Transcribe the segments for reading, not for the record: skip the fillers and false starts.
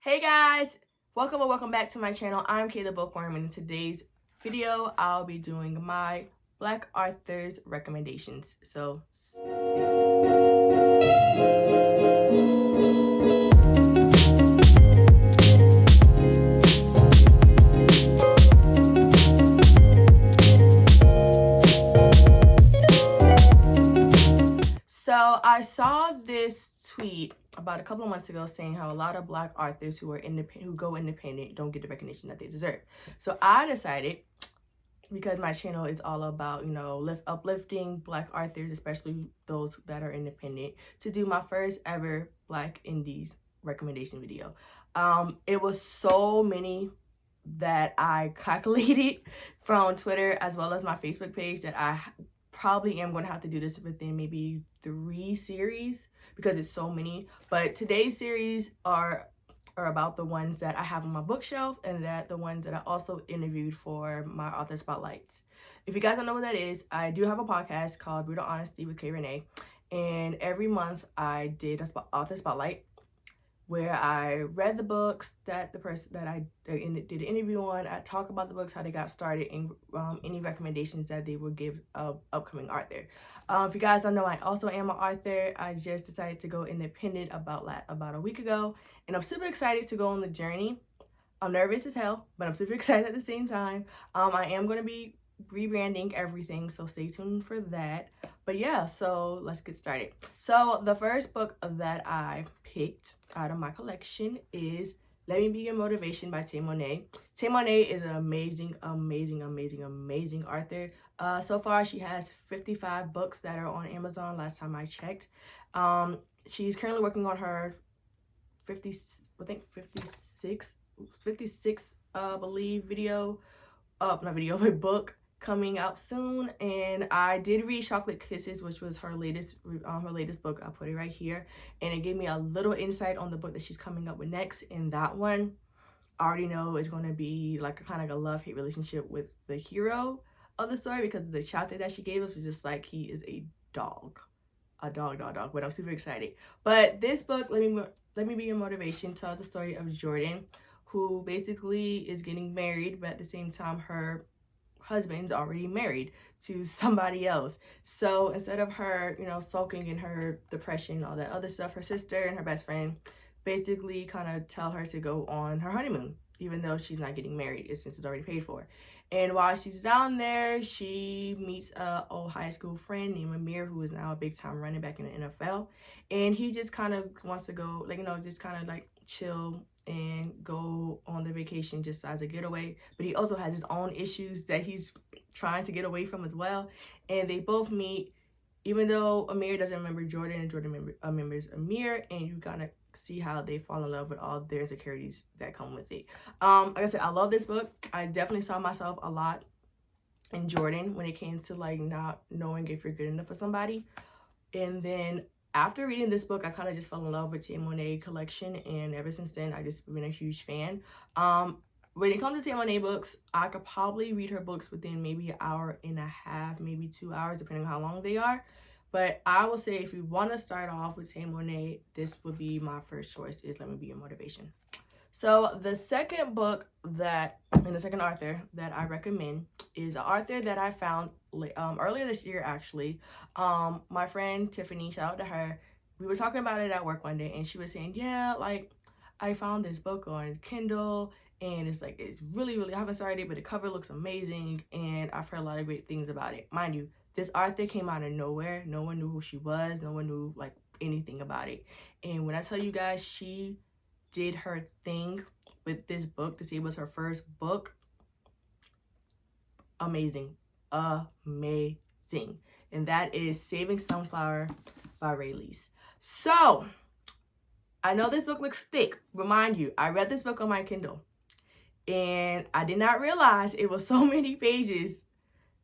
Hey guys, welcome or welcome back to my channel. I'm Kay the Bookworm, and in today's video I'll be doing my Black authors recommendations. So stay tuned. So I saw this tweet about a couple of months ago saying how a lot of Black authors who go independent don't get the recognition that they deserve. So I decided, because my channel is all about, uplifting Black authors, especially those that are independent, to do my first ever Black indies recommendation video. It was so many that I calculated from Twitter as well as my Facebook page that I probably am going to have to do this within maybe 3 series because it's so many. But today's series are about the ones that I have on my bookshelf and that the ones that I also interviewed for my author spotlights. If you guys don't know what that is, I do have a podcast called Brutal Honesty with Kay Renee, and every month I did a author spotlight where I read the books that the person that I did an interview on. I talk about the books, how they got started, and any recommendations that they would give of upcoming author. If you guys don't know, I also am an author. I just decided to go independent about a week ago, and I'm super excited to go on the journey. I'm nervous as hell, but I'm super excited at the same time. I am going to be rebranding everything, so stay tuned for that. But yeah, so let's get started. So the first book that I picked out of my collection is Let Me Be Your Motivation by Tay Mo'nae. Tay Mo'nae is an amazing author. So far she has 55 books that are on Amazon last time I checked. She's currently working on her 56 book coming out soon. And I did read Chocolate Kisses, which was her latest book. I'll put it right here, and it gave me a little insight on the book that she's coming up with next. In that one, I already know it's going to be like a kind of a love-hate relationship with the hero of the story, because the chapter that she gave us was just like he is a dog, but I'm super excited. But this book, Let Me Be Your Motivation, tells the story of Jordan, who basically is getting married, but at the same time her husband's already married to somebody else. So instead of her, sulking in her depression, all that other stuff, her sister and her best friend basically kind of tell her to go on her honeymoon, even though she's not getting married, since it's already paid for. And while she's down there, she meets a old high school friend named Amir, who is now a big time running back in the NFL. And he just kind of wants to go, just kind of like chill and go on the vacation just as a getaway. But he also has his own issues that he's trying to get away from as well. And they both meet, even though Amir doesn't remember Jordan and Jordan remembers Amir, and you kind of see how they fall in love with all their insecurities that come with it. Like I said, I love this book. I definitely saw myself a lot in Jordan when it came to like not knowing if you're good enough for somebody. And then after reading this book, I kind of just fell in love with Tay Mo'nae collection, and ever since then I just been a huge fan. When it comes to Tay Mo'nae books, I could probably read her books within maybe an hour and a half, maybe 2 hours, depending on how long they are. But I will say, if you want to start off with Tay Mo'nae, this would be my first choice, is Let Me Be Your Motivation. So the second book and the second author that I recommend is an author that I found earlier this year, actually. My friend Tiffany, shout out to her, we were talking about it at work one day, and she was saying, yeah, like, I found this book on Kindle, and it's really, I haven't started it, but the cover looks amazing, and I've heard a lot of great things about it. Mind you, this author came out of nowhere. No one knew who she was. No one knew like anything about it. And when I tell you guys, she did her thing with this book to say it was her first book. Amazing. And that is Saving Sunflower by Rae Lyse. So I know this book looks thick. Remind you, I read this book on my Kindle, and I did not realize it was so many pages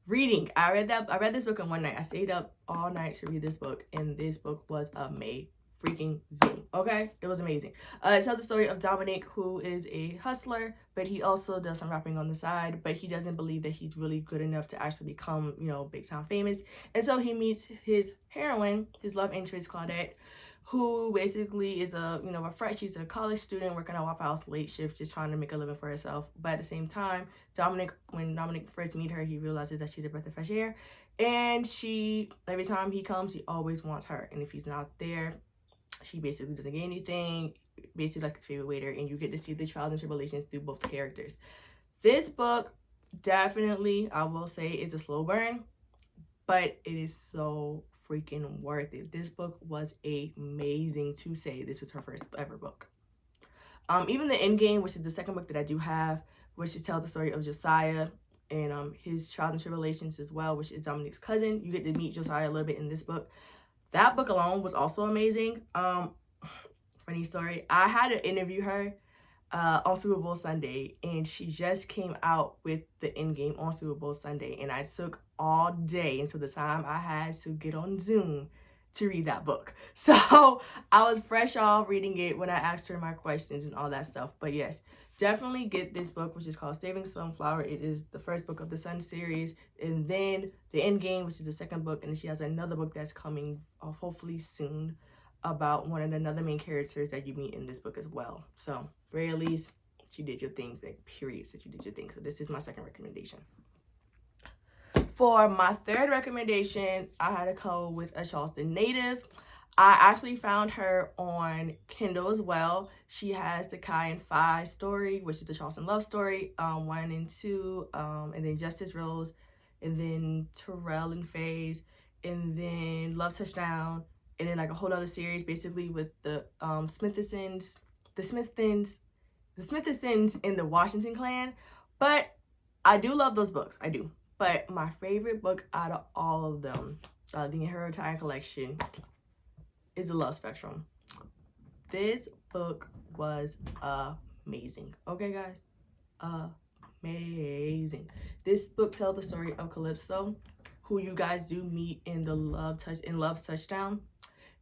reading. I read this book in one night. I stayed up all night to read this book, and this book was amazing. Okay, it was amazing. It tells the story of Dominic, who is a hustler, but he also does some rapping on the side, but he doesn't believe that he's really good enough to actually become, big time famous. And so he meets his heroine, his love interest, Claudette, who basically is a friend. She's a college student working at Waffle House late shift, just trying to make a living for herself. But at the same time, when Dominic first meets her, he realizes that she's a breath of fresh air. And every time he comes, he always wants her. And if he's not there, she basically doesn't get anything, basically like his favorite waiter. And you get to see the trials and tribulations through both characters. This book, definitely, I will say, is a slow burn, but it is so freaking worth it. This book was amazing, to say this was her first ever book. Even the Endgame, which is the second book that I do have, which tells the story of Josiah and his trials and tribulations as well, which is Dominic's cousin. You get to meet Josiah a little bit in this book. That book alone was also amazing. Funny story, I had to interview her on Super Bowl Sunday, and she just came out with the Endgame on Super Bowl Sunday, and I took all day until the time I had to get on Zoom to read that book. So I was fresh off reading it when I asked her my questions and all that stuff. But yes, definitely get this book, which is called Saving Sunflower. It is the first book of the Sun series, and then the Endgame, which is the second book, and then she has another book that's coming hopefully soon about one of another main characters that you meet in this book as well. So Rae Lyse, you did your thing, like, period, since you did your thing. So this is my second recommendation. For my third recommendation, I had to go with a Charleston native. I actually found her on Kindle as well. She has the Kai and Phi story, which is the Charleston love story, 1 and 2, and then Justice Rose, and then Terrell and Faze, and then Love Touchdown, and then like a whole other series basically with the Smithsons and the Washington clan. But I do love those books, I do. But my favorite book out of all of them, the Her entire collection, is The Love Spectrum. This book was amazing. Okay, guys? Amazing. This book tells the story of Calypso, who you guys do meet in Love's Touchdown.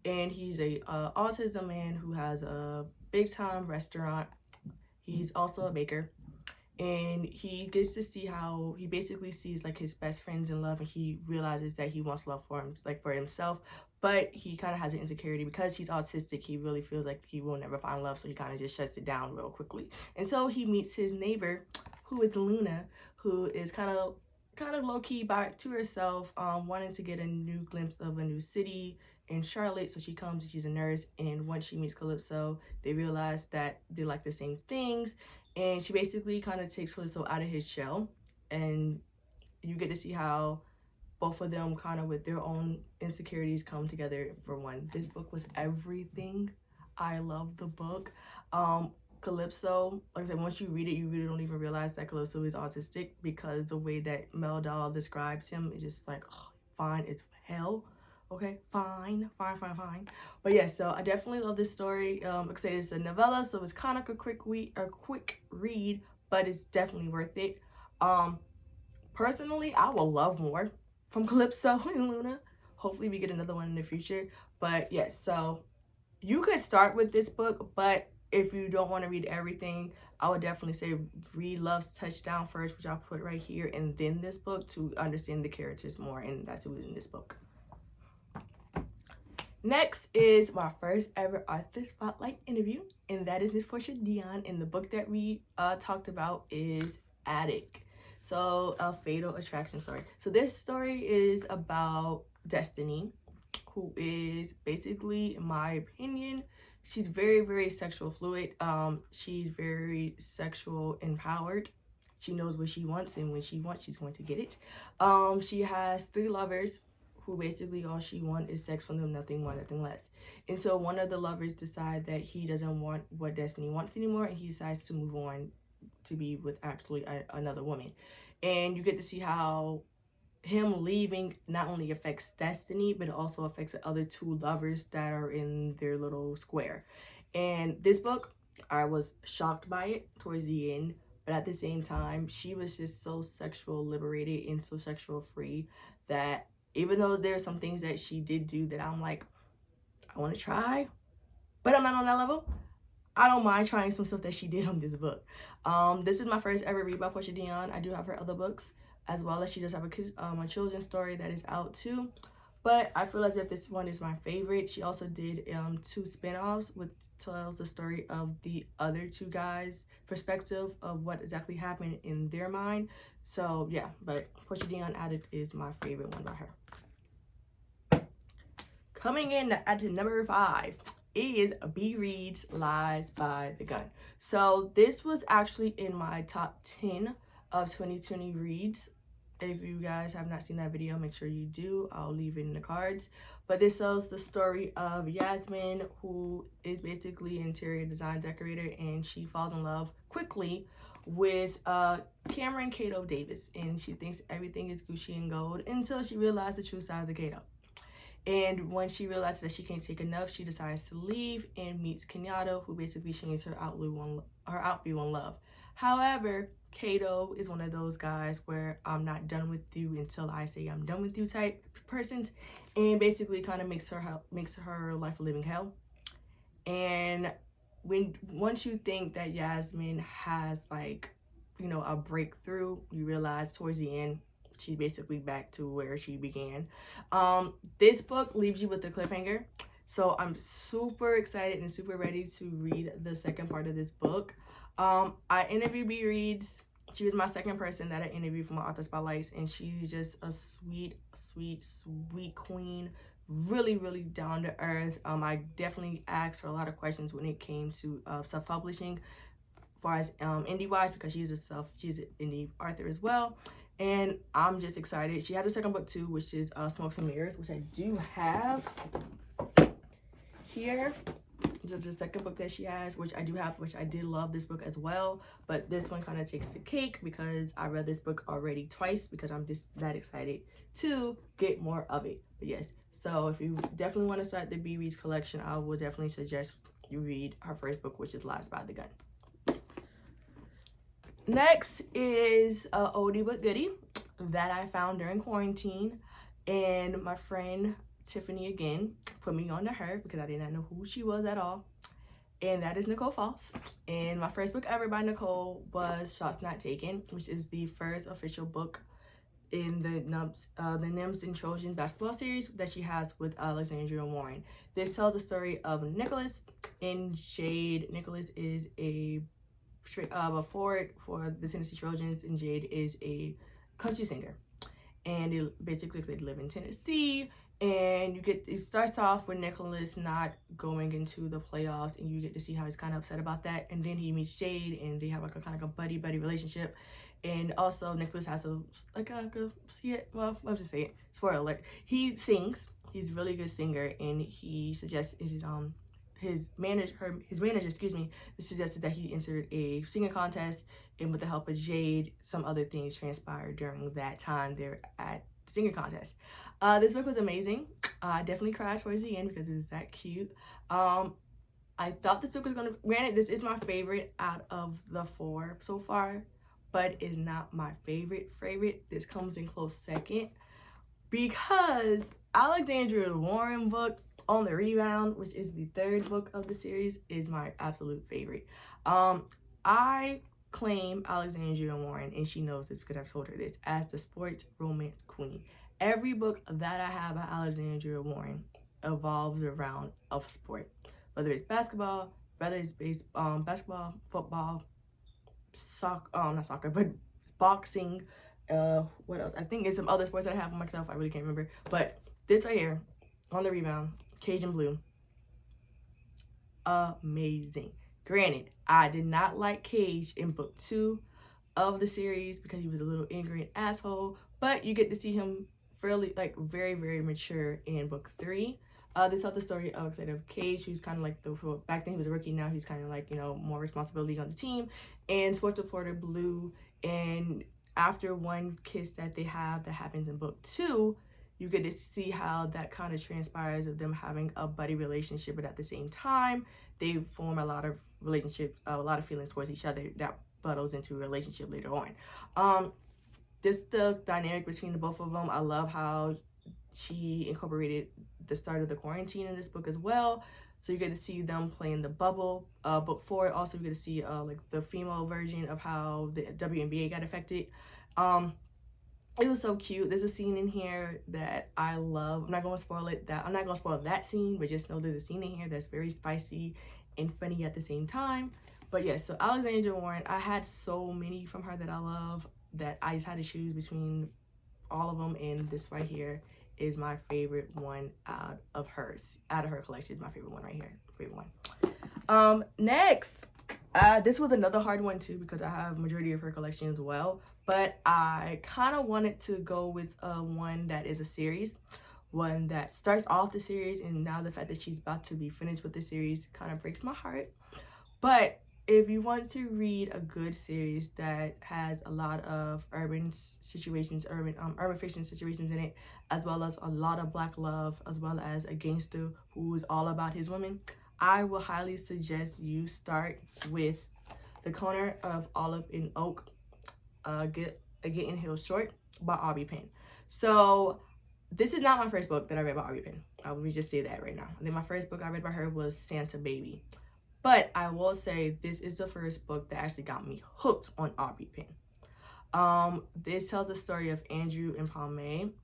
And he's a autism man who has a big-time restaurant. He's also a baker. And he gets to see how he basically sees like his best friends in love, and he realizes that he wants love for himself, but he kind of has an insecurity because he's autistic. He really feels like he will never find love, so he kind of just shuts it down real quickly. And so he meets his neighbor, who is Luna, who is kind of low-key back to herself, wanting to get a new glimpse of a new city in Charlotte. So she comes, she's a nurse, and once she meets Calypso, they realize that they like the same things. And she basically kind of takes Calypso out of his shell, and you get to see how both of them kind of with their own insecurities come together for one. This book was everything. I love the book. Calypso, like I said, once you read it, you really don't even realize that Calypso is autistic, because the way that Mel Dau describes him is just like, oh, fine as hell. Okay, fine. But yeah, so I definitely love this story. Like I said, it's a novella, so it's kind of a quick read, but it's definitely worth it. Personally, I will love more from Calypso and Luna. Hopefully we get another one in the future. But yes, so you could start with this book, but if you don't want to read everything, I would definitely say read Love's Touchdown first, which I'll put right here, and then this book to understand the characters more, and that's who's in this book. Next is my first ever Author Spotlight interview, and that is Miss Porsha Deun, and the book that we talked about is Attic. So, A Fatal Attraction story. So this story is about Destiny, who is basically, in my opinion, she's very, very sexual fluid. She's very sexual empowered. She knows what she wants, and when she wants, she's going to get it. She has 3 lovers, who basically all she wants is sex from them, nothing more, nothing less. And so one of the lovers decides that he doesn't want what Destiny wants anymore, and he decides to move on to be with actually another woman. And you get to see how him leaving not only affects Destiny, but it also affects the other 2 lovers that are in their little square. And this book, I was shocked by it towards the end, but at the same time, she was just so sexual liberated and so sexual free that even though there are some things that she did do that I'm like, I want to try, but I'm not on that level, I don't mind trying some stuff that she did on this book. This is my first ever read by Porsha Deun. I do have her other books, as well as she does have a children's story that is out too. but I feel as if this one is my favorite. She also did 2 spin-offs, which tells the story of the other 2 guys' perspective of what exactly happened in their mind. So yeah, but Porsha Deun Addict is my favorite one by her. Coming in at number 5 is B. Reed's Lies by the Gun. So this was actually in my top 10 of 2020 reads. If you guys have not seen that video, make sure you do. I'll leave it in the cards. But this tells the story of Yasmin, who is basically an interior design decorator, and she falls in love quickly with Cameron Cato Davis, and she thinks everything is Gucci and gold until she realizes the true size of Cato. And when she realizes that she can't take enough, she decides to leave and meets Kenyatta, who basically changes her outview on love. However, Cato is one of those guys where I'm not done with you until I say I'm done with you type persons, and basically kind of makes her life a living hell. And once you think that Yasmin has, like, you know, a breakthrough, you realize towards the end she's basically back to where she began. This book leaves you with a cliffhanger, so I'm super excited and super ready to read the second part of this book. I interviewed B. Reed's. She was my second person that I interviewed for my author spotlights, and she's just a sweet queen. Really, really down to earth. I definitely asked her a lot of questions when it came to self-publishing, as far as indie wise, because she's an indie author as well. And I'm just excited. She has a second book too, which is Smoke and Mirrors, which I do have here. This is the second book that she has, which I do have, which I did love this book as well. But this one kind of takes the cake because I read this book already twice, because I'm just that excited to get more of it. But yes, so if you definitely want to start the B. Reed's collection, I will definitely suggest you read her first book, which is Lies by the Gun. Next is a oldie but goodie that I found during quarantine, and my friend Tiffany again put me on to her because I did not know who she was at all, and that is Nicole Falls. And my first book ever by Nicole was Shots Not Taken, which is the first official book in the Nims and Trojan basketball series that she has with Alexandra Warren. This tells the story of Nicholas and Jade. Nicholas is a forward for the Tennessee Trojans, and Jade is a country singer. And it basically, they live in Tennessee, and it starts off with Nicholas not going into the playoffs, and you get to see how he's kind of upset about that. And then he meets Jade, and they have like a kind of a buddy relationship. And also Nicholas has well, I'll just say it, spoiler alert, he sings. He's a really good singer, and he suggests his manager suggested that he entered a singing contest, and with the help of Jade, some other things transpired during that time there at the singing contest. This book was amazing. I definitely cried towards the end because it was that cute. I thought this book was gonna, granted, this is my favorite out of the 4 so far, but it's not my favorite. This comes in close second, because Alexandra Warren book On the Rebound, which is the 3rd book of the series, is my absolute favorite. I claim Alexandra Warren, and she knows this because I've told her this, as the sports romance queen. Every book that I have by Alexandra Warren evolves around a sport, whether it's basketball, whether it's basketball, football, not soccer, but boxing. What else? I think it's some other sports that I have on myself. I really can't remember. But this right here, On the Rebound, Cajun Blue, amazing. Granted, I did not like Cage in book 2 of the series because he was a little ignorant asshole, but you get to see him fairly, like, very, very mature in book 3. This tells the story of Cage, who's kind of like back then he was a rookie, now he's kind of like, you know, more responsibility on the team, and sports reporter Blue. And after one kiss that they have that happens in book 2, you get to see how that kind of transpires of them having a buddy relationship, but at the same time, they form a lot of relationships, a lot of feelings towards each other that buttles into a relationship later on. Just the dynamic between the both of them. I love how she incorporated the start of the quarantine in this book as well. So you get to see them playing the bubble. Book 4, also you get to see like the female version of how the WNBA got affected. it was so cute. There's a scene in here that I love. I'm not going to spoil it. I'm not going to spoil that scene, but just know there's a scene in here that's very spicy and funny at the same time. But yeah, so Alexandra Warren, I had so many from her that I love that I just had to choose between all of them, and this right here is my favorite one out of hers. Out of her collection is my favorite one right here. Favorite one. Next, this was another hard one too because I have majority of her collection as well. But I kind of wanted to go with one that is a series, one that starts off the series, and now the fact that she's about to be finished with the series kind of breaks my heart. But if you want to read a good series that has a lot of urban situations, urban fiction situations in it, as well as a lot of Black love, as well as a gangster who is all about his women, I will highly suggest you start with The Corner of Olive and Oak, Getting Hills Short by Aubree Pynn. So this is not my first book that I read by Aubree Pynn. Let me just say that right now. I think my first book I read by her was Santa Baby. But I will say this is the first book that actually got me hooked on Aubree Pynn. This tells the story of Andrew and Palme,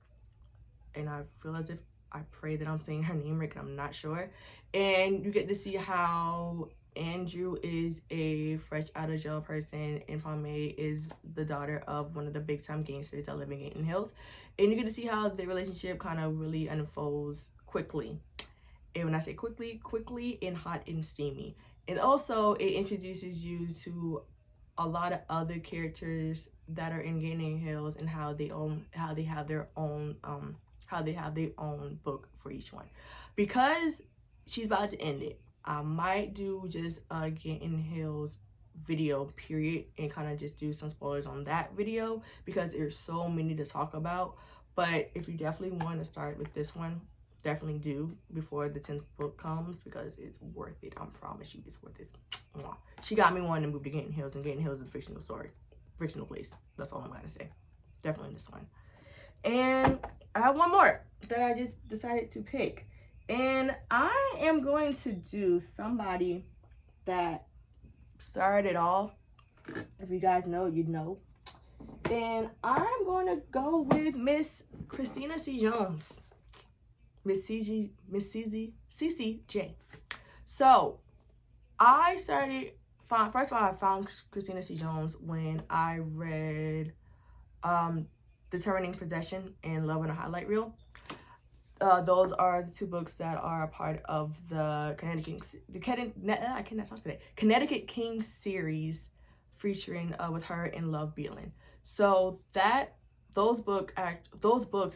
and I feel as if I pray that I'm saying her name right, and I'm not sure. And you get to see how Andrew is a fresh out of jail person, and Palme is the daughter of one of the big time gangsters that live in Getting Hills. And you get to see how the relationship kind of really unfolds quickly. And when I say quickly, quickly and hot and steamy. And also it introduces you to a lot of other characters that are in Getting Hills and how they have their own book for each one. Because she's about to end it, I might do just a Getting Hills video period and kind of just do some spoilers on that video because there's so many to talk about. But if you definitely want to start with this one, definitely do before the 10th book comes because it's worth it. I promise you it's worth it. She got me wanting to move to Getting Hills, and Getting Hills is a fictional story, fictional place. That's all I'm gonna say. Definitely this one. And I have one more that I just decided to pick, and I am going to do somebody that started it all. If you guys know, you know. And I'm going to go with Miss Christina C Jones. Miss CCJ. So I started, first of all, I found Christina C Jones when I read Determining Possession and Love in a Highlight Reel. Those are the two books that are a part of the Connecticut King series featuring with her and Love Beelan. So those books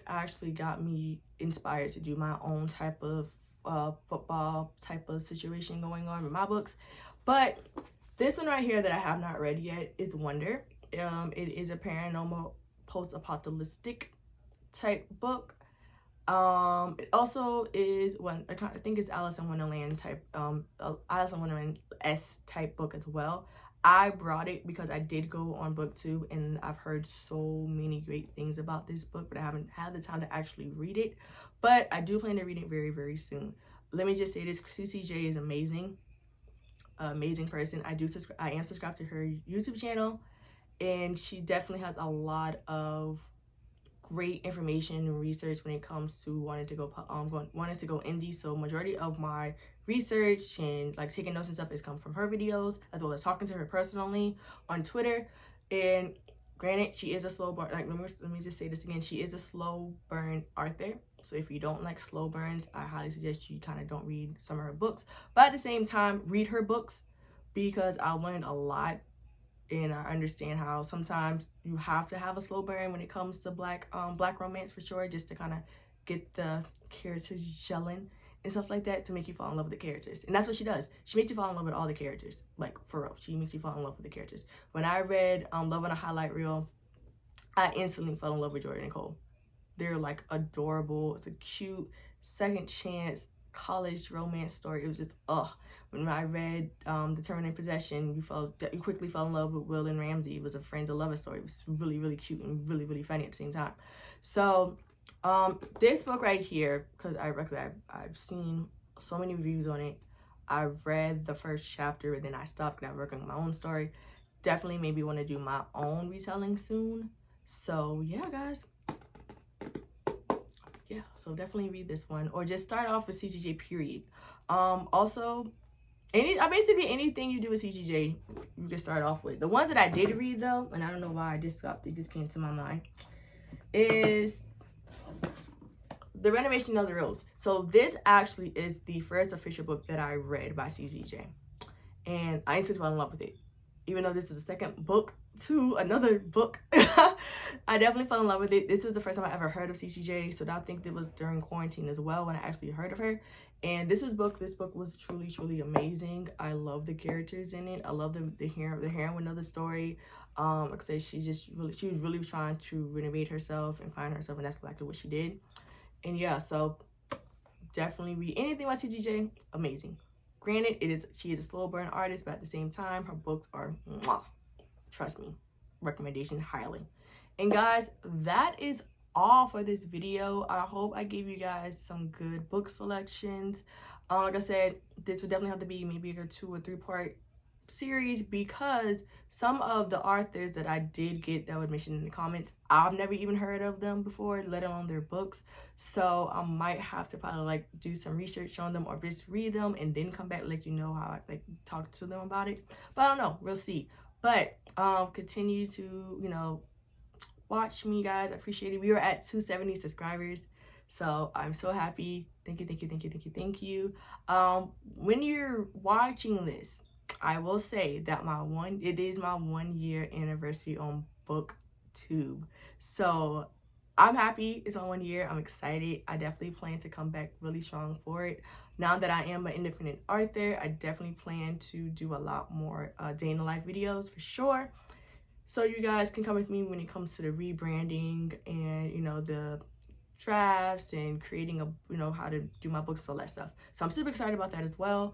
actually got me inspired to do my own type of football type of situation going on with my books. But this one right here that I have not read yet is Wonder. It is a paranormal post-apocalyptic type book. It also is one, I think it's Alice in Wonderland type, Alice in Wonderland-esque type book as well. I brought it because I did go on Booktube and I've heard so many great things about this book, but I haven't had the time to actually read it. But I do plan to read it very, very soon. Let me just say this, CCJ is amazing. Amazing person. I am subscribed to her YouTube channel, and she definitely has a lot of great information and research when it comes to wanting to go indie. So majority of my research and like taking notes and stuff has come from her videos, as well as talking to her personally on Twitter. And granted, she is a slow burn, like let me just say this again, she is a slow burn author. So if you don't like slow burns, I highly suggest you kind of don't read some of her books, but at the same time read her books, because I learned a lot. And I understand how sometimes you have to have a slow burn when it comes to black romance, for sure, just to kind of get the characters gelling and stuff like that, to make you fall in love with the characters. And that's what she does. She makes you fall in love with all the characters, like for real. She makes you fall in love with the characters. When I read Love on a Highlight Reel, I instantly fell in love with Jordan and Cole. They're like adorable. It's a cute second chance college romance story. It was just when I read Determining Possession, you quickly fell in love with Will and Ramsey. It was a friend to lover story. It was really, really cute and really, really funny at the same time. So this book right here, because I've seen so many reviews on it, I've read the first chapter and then I stopped because I was working on my own story. Definitely maybe want to do my own retelling soon. So yeah, guys. Yeah, so definitely read this one, or just start off with CGJ period. Also, basically anything you do with CGJ, you can start off with. The ones that I did read though, and I don't know why it just came to my mind, is The Renovation of the Rose. So this actually is the first official book that I read by CGJ, and I instantly fell in love with it. Even though this is the second book to another book, I definitely fell in love with it. This was the first time I ever heard of CCJ, so I think it was during quarantine as well when I actually heard of her. And this book was truly amazing. I love the characters in it. I love the heroine of the story. Like I said, she was really trying to renovate herself and find herself, and that's exactly what she did. And yeah, so definitely read anything by CGJ. Amazing. Granted, she is a slow burn artist, but at the same time, her books are mwah. Trust me, recommendation highly. And guys, that is all for this video. I hope I gave you guys some good book selections. Like I said, this would definitely have to be maybe a 2 or 3 part series, because some of the authors that I did get that would mention in the comments, I've never even heard of them before, let alone their books. So I might have to probably like do some research on them, or just read them and then come back and let you know how I like talk to them about it. But I don't know, we'll see. But continue to, you know, watch me, guys. I appreciate it. We are at 270 subscribers, so I'm so happy. Thank you. When you're watching this, I will say that it is my 1 year anniversary on Booktube. So I'm happy it's on 1 year. I'm excited. I definitely plan to come back really strong for it. Now that I am an independent author, I definitely plan to do a lot more day in the life videos for sure. So you guys can come with me when it comes to the rebranding and, you know, the drafts and creating how to do my books, all that stuff. So I'm super excited about that as well.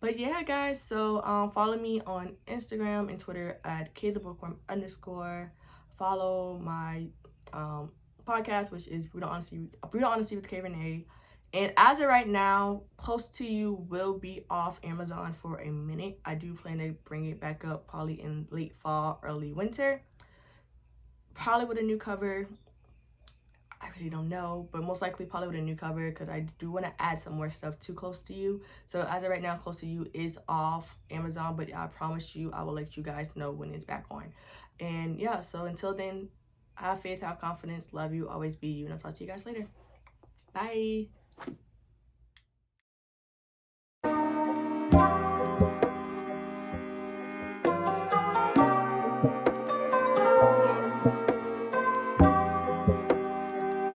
But yeah, guys, so follow me on Instagram and Twitter at kthebookworm_. Follow my podcast, which is Brutal Honesty with K Renee. And as of right now, Close to You will be off Amazon for a minute. I do plan to bring it back up probably in late fall, early winter. Probably with a new cover. I really don't know, but most likely probably with a new cover, because I do want to add some more stuff to Close to You. So as of right now, Close to You is off Amazon, but I promise you I will let you guys know when it's back on. And yeah, so until then, have faith, have confidence, love you, always be you, and I'll talk to you guys later. Bye.